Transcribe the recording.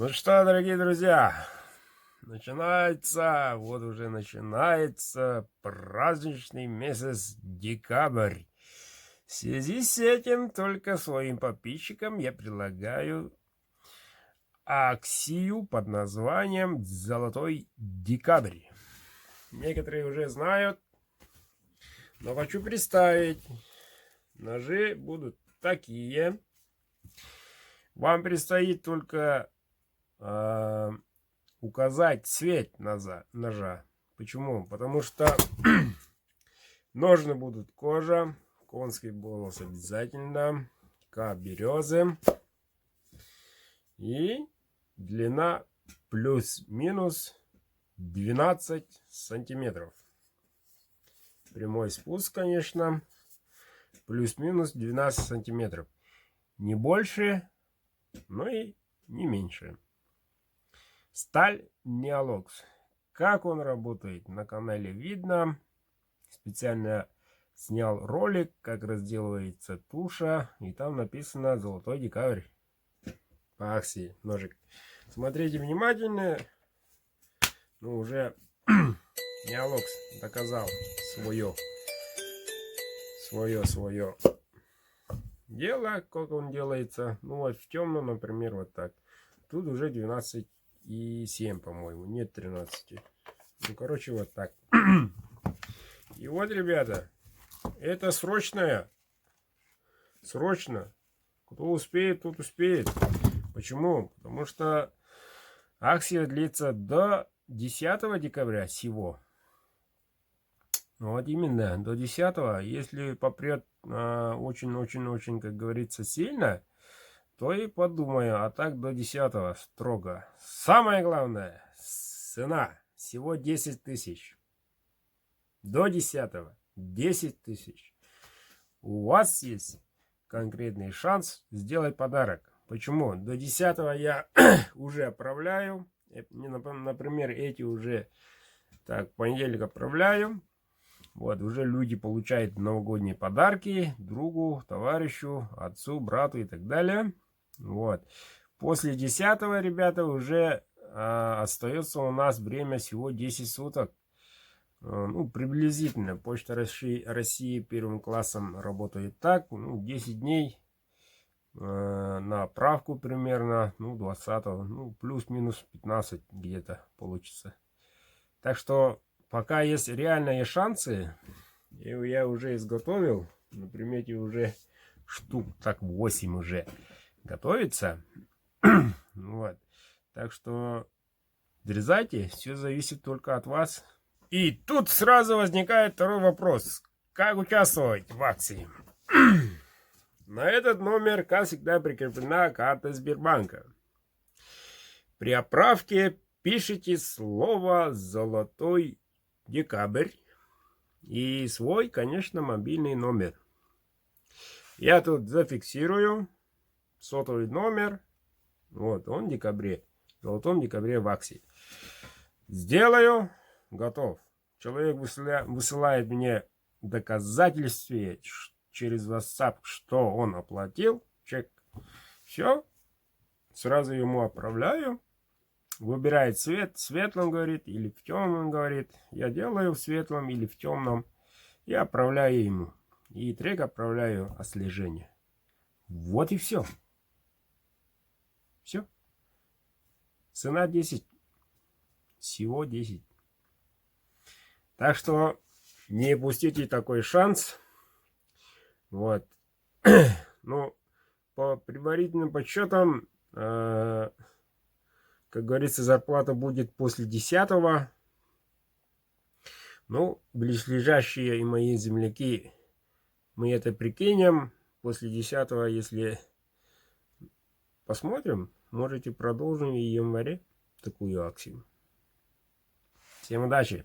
Ну что, дорогие друзья, вот уже начинается праздничный месяц декабрь. В связи с этим только своим подписчикам я предлагаю акцию под названием «Золотой декабрь». Некоторые уже знают, но хочу представить. Ножи будут такие. Вам предстоит только указать цвет ножа. Почему? Потому что ножны будут кожа, конский волос обязательно, березы и длина плюс-минус 12 сантиметров. Прямой спуск, конечно, плюс-минус 12 сантиметров. Не больше, но и не меньше. Сталь Неолокс. Как он работает, на канале видно. Специально снял ролик, как разделывается туша. И там написано «Золотой декабрь». По акции ножик. Смотрите внимательно. Ну, уже Неолокс доказал свое дело, как он делается. Ну, вот в темном, например, вот так. Тут уже 12,7, по-моему, нет 13. Ну, короче, вот так. И вот, ребята, это срочно. Кто успеет, тот успеет. Почему? Потому что акция длится до 10 декабря всего. Вот именно, до 10. Если попрет очень-очень-очень, как говорится, сильно, то и подумаю. А так до 10 строго. Самое главное, цена всего 10 тысяч. До 10 10 тысяч. У вас есть конкретный шанс сделать подарок. Почему? До 10 я уже отправляю. Например, эти уже так, в понедельник отправляю. Вот, уже люди получают новогодние подарки другу, товарищу, отцу, брату и так далее. Вот. После 10, ребята, уже остается у нас время всего 10 суток. Ну, приблизительно. Почта России первым классом работает так. Ну, 10 дней на отправку примерно. Ну, 20, ну, плюс-минус 15 где-то получится. Так что пока есть реальные шансы, я уже изготовил, на примете уже штук так 8 уже готовится. Вот. Так что дерзайте, все зависит только от вас. И тут сразу возникает второй вопрос. Как участвовать в акции? На этот номер, как всегда, прикреплена карта Сбербанка. При отправке пишите слово «Золотой декабрь» и свой, конечно, мобильный номер. Я тут зафиксирую сотовый номер. Вот он в декабре. В золотом декабре в акции. Сделаю. Готов. Человек высылает мне доказательство через WhatsApp, что он оплатил. Чек. Все. Сразу ему отправляю. Выбирает цвет, в светлом, говорит, или в темном, говорит. Я делаю в светлом или в темном. И отправляю ему. И трек отправляю отслежение. Вот и все. Все. Цена 10. Всего 10. Так что не упустите такой шанс. Вот. Ну, по предварительным подсчетам, как говорится, зарплата будет после 10. Ну, близлежащие и мои земляки, мы это прикинем. После 10, если посмотрим, можете продолжим в январе такую акцию. Всем удачи!